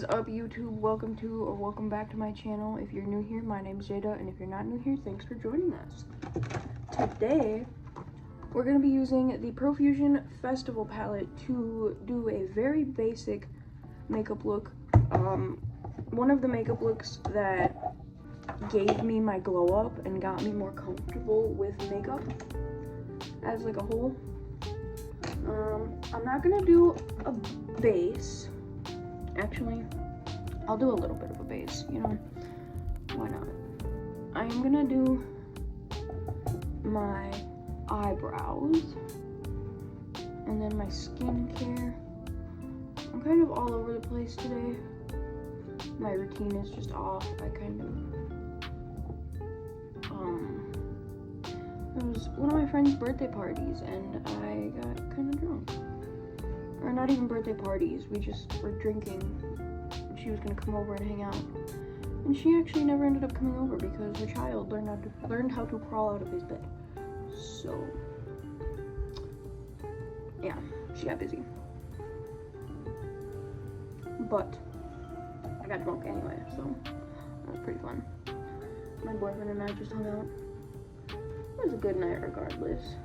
up, YouTube? Welcome to or welcome back to my channel. If you're new here, my name's Jaida, and if you're not new here, thanks for joining us. Today, we're going to be using the Profusion Festival palette to do a very basic makeup look. One of the makeup looks that gave me my glow up and got me more comfortable with makeup as like a whole. I'm not gonna do a base. Actually, I'll do a little bit of a base, you know, why not? I am gonna do my eyebrows and then my skincare. I'm kind of all over the place today. My routine is just off. It was one of my friend's birthday parties and I got kind of drunk. Or not even birthday parties, we just were drinking. She was gonna come over and hang out. And she actually never ended up coming over because her child learned how to crawl out of his bed. So, yeah, she got busy. But I got drunk anyway, so that was pretty fun. My boyfriend and I just hung out. It was a good night regardless.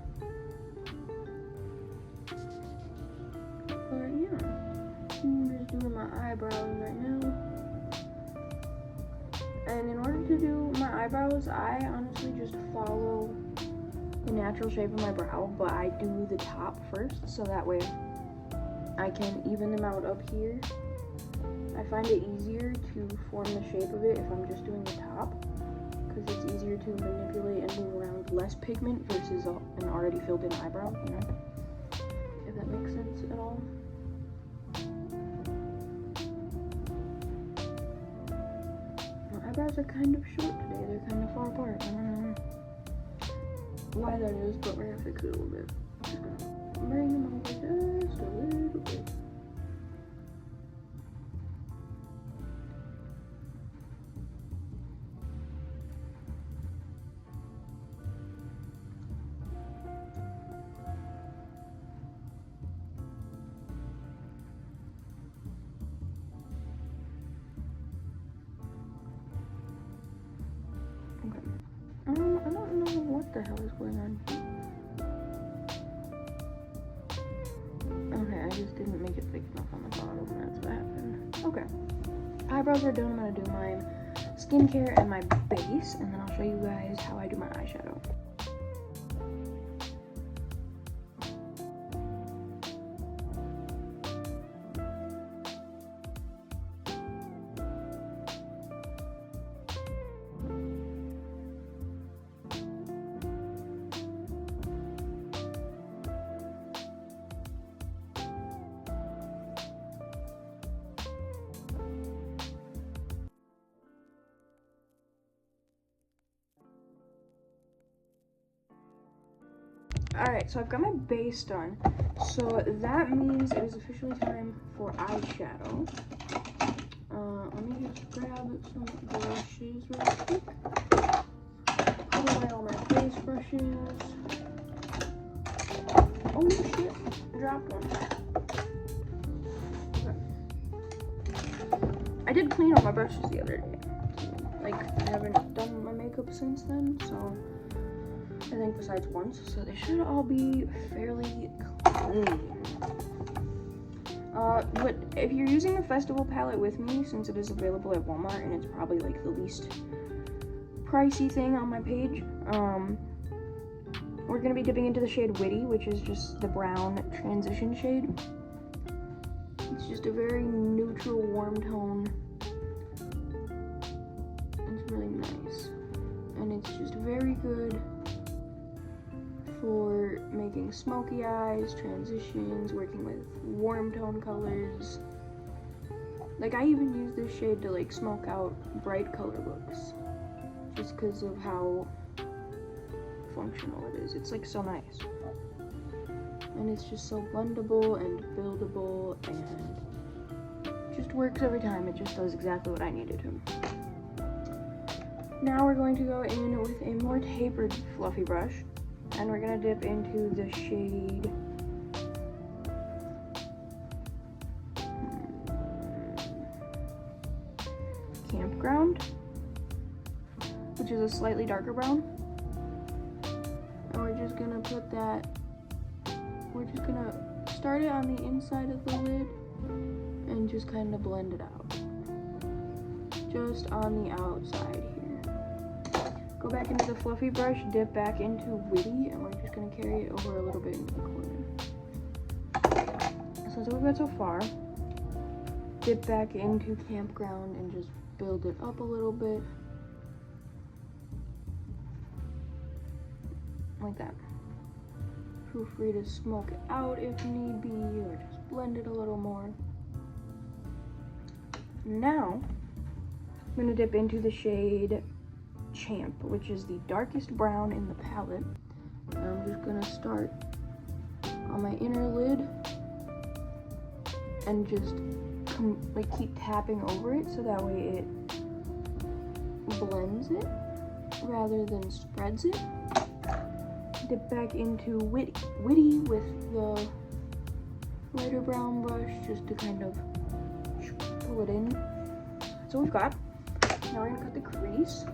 But yeah, I'm just doing my eyebrows right now. And in order to do my eyebrows, I honestly just follow the natural shape of my brow, but I do the top first, so that way I can even them out up here. I find it easier to form the shape of it if I'm just doing the top, because it's easier to manipulate and move around less pigment versus an already filled in eyebrow, you know? If that makes sense at all. My eyebrows are kind of short today, they're kind of far apart. I don't know why that is, but we're gonna fix it a little bit. Just gonna bring them over just a little bit. I don't know what the hell is going on here. Okay, I just didn't make it thick enough on the bottom. That's what happened. Okay. Eyebrows are done. I'm gonna do my skincare and my base, and then I'll show you guys how I do my eyeshadow. Alright, so I've got my base done. So that means it is officially time for eyeshadow. Let me just grab some brushes real quick. Put away all my face brushes. Oh shit, I dropped one. Okay. I did clean all my brushes the other day. Like, I haven't done my makeup since then, so I think besides once, so they should all be fairly clean. But if you're using the festival palette with me, since it is available at Walmart and it's probably like the least pricey thing on my page, we're gonna be dipping into the shade Witty, which is just the brown transition shade. It's just a very neutral, warm tone. It's really nice, and it's just very good for making smoky eyes, transitions, working with warm tone colors. Like, I even use this shade to like smoke out bright color looks, just because of how functional it is. It's like so nice, and it's just so blendable and buildable, and just works every time. It just does exactly what I needed to. Now we're going to go in with a more tapered fluffy brush, and we're gonna dip into the shade campground, which is a slightly darker brown. And we're just gonna put that, we're just gonna start it on the inside of the lid and just kind of blend it out. Just on the outside here. Go back into the fluffy brush, dip back into Witty, and we're just gonna carry it over a little bit into the corner. So that's what we've got so far. Dip back into Campground and just build it up a little bit. Like that. Feel free to smoke it out if need be, or just blend it a little more. Now, I'm gonna dip into the shade Champ, which is the darkest brown in the palette. And I'm just gonna start on my inner lid and just keep tapping over it so that way it blends it rather than spreads it. Dip back into Witty with the lighter brown brush just to kind of pull it in. That's what we've got. Now we're gonna cut the crease.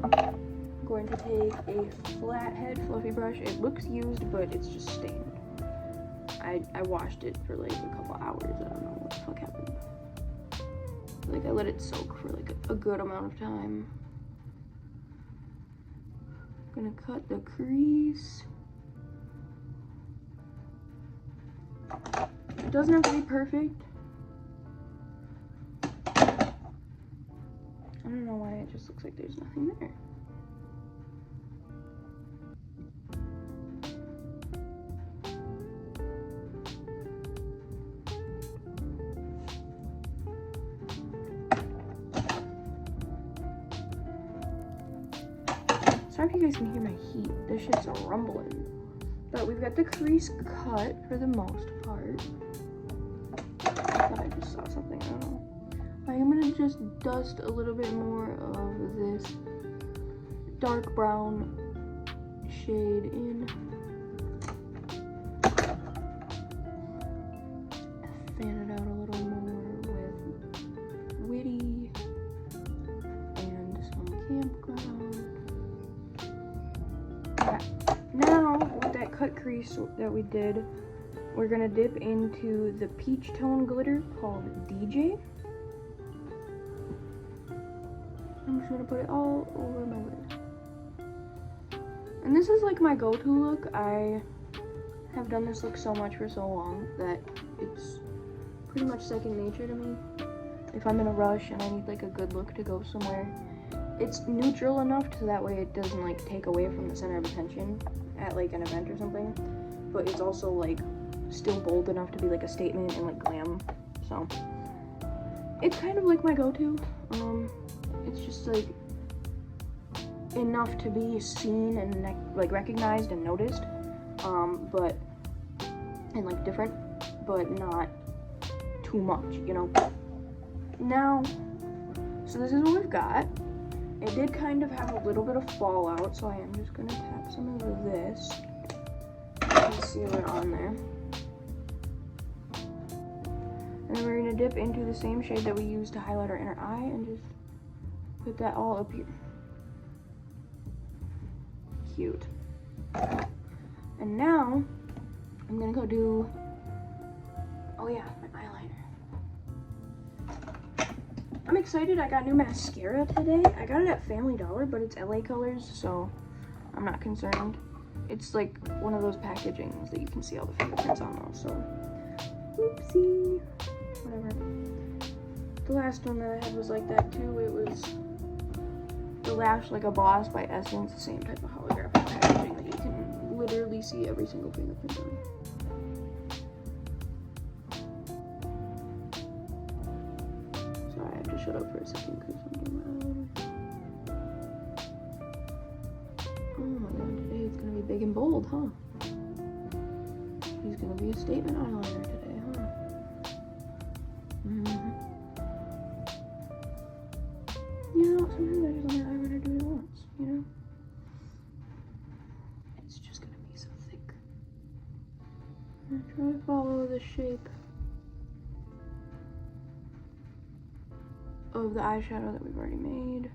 I'm going to take a flathead fluffy brush. It looks used, but it's just stained. I washed it for like a couple hours. I don't know what the fuck happened. Like I let it soak for like a good amount of time. I'm gonna cut the crease. It doesn't have to be perfect. I don't know why it just looks like there's nothing there. Sorry if you guys can hear my heat. This shit's rumbling. But we've got the crease cut for the most part. I thought I just saw something, I don't know. I'm gonna just dust a little bit more of this dark brown shade in. Fan it out a little more with Witty and some Campground. Okay. Now, with that cut crease that we did, we're gonna dip into the peach tone glitter called DJ. I'm just gonna put it all over my lid. And this is like my go-to look. I have done this look so much for so long that it's pretty much second nature to me. If I'm in a rush and I need like a good look to go somewhere, it's neutral enough so that way it doesn't like take away from the center of attention at like an event or something. But it's also like still bold enough to be like a statement and like glam. So it's kind of like my go-to. It's just like enough to be seen and like recognized and noticed, but and like different, but not too much, you know. Now, so this is what we've got. It did kind of have a little bit of fallout, so I am just gonna tap some of this and seal it on there. And then we're gonna dip into the same shade that we used to highlight our inner eye and just put that all up here. Cute. And now, I'm gonna go do, oh yeah, my eyeliner. I'm excited, I got new mascara today. I got it at Family Dollar, but it's LA colors, so I'm not concerned. It's like one of those packagings that you can see all the fingerprints on those, so oopsie, whatever. The last one that I had was like that too. It was the Lash Like a Boss by Essence, the same type of holographic packaging that you can literally see every single fingerprint on. Sorry, I have to shut up for a second because I'm doing my eyeliner. Oh my god, today it's gonna be big and bold, huh? He's gonna be a statement eyeliner today, huh? You know, sometimes I just want my eyeliner to do it once, you know? It's just gonna be so thick. I'm gonna try to follow the shape. of the eyeshadow that we've already made.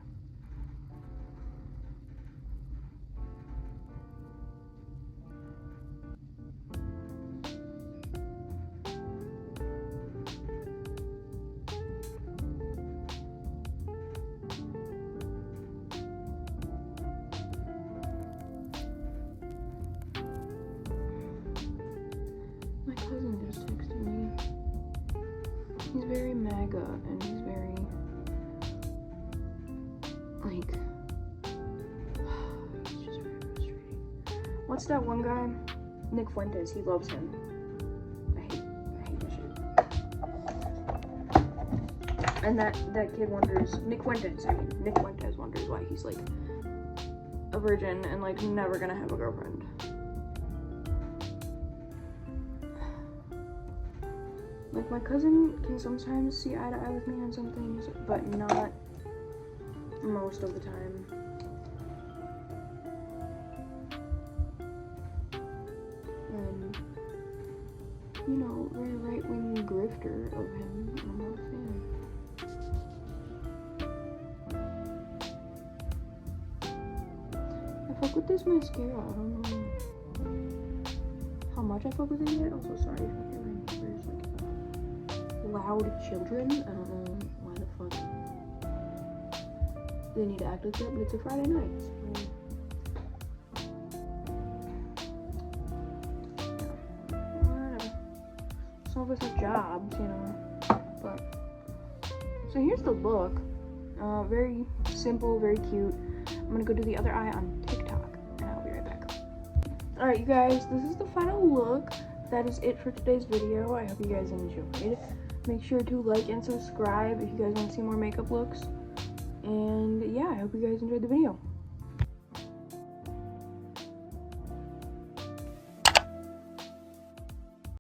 My cousin just texted me. He's very MAGA and he's very like it's just very frustrating. What's that one guy? Nick Fuentes, he loves him. I hate this shit. And that kid wonders, Nick Fuentes wonders why he's like a virgin and like never gonna have a girlfriend. Like, my cousin can sometimes see eye to eye with me on some things, but not most of the time. And, you know, very right-wing grifter of him, I'm not a fan. I fuck with this mascara, I don't know how much I fuck with it yet. Also, sorry if you hear my neighbors, like, loud children. I don't know why the fuck they need to act like that, but it's a Friday night, so whatever. Some of us have jobs, you know. But so here's the look. Very simple, very cute. I'm gonna go do the other eye on TikTok, and I'll be right back. Alright, you guys, this is the final look. That is it for today's video. I hope you guys enjoyed. Make sure to like and subscribe if you guys want to see more makeup looks. And yeah, I hope you guys enjoyed the video.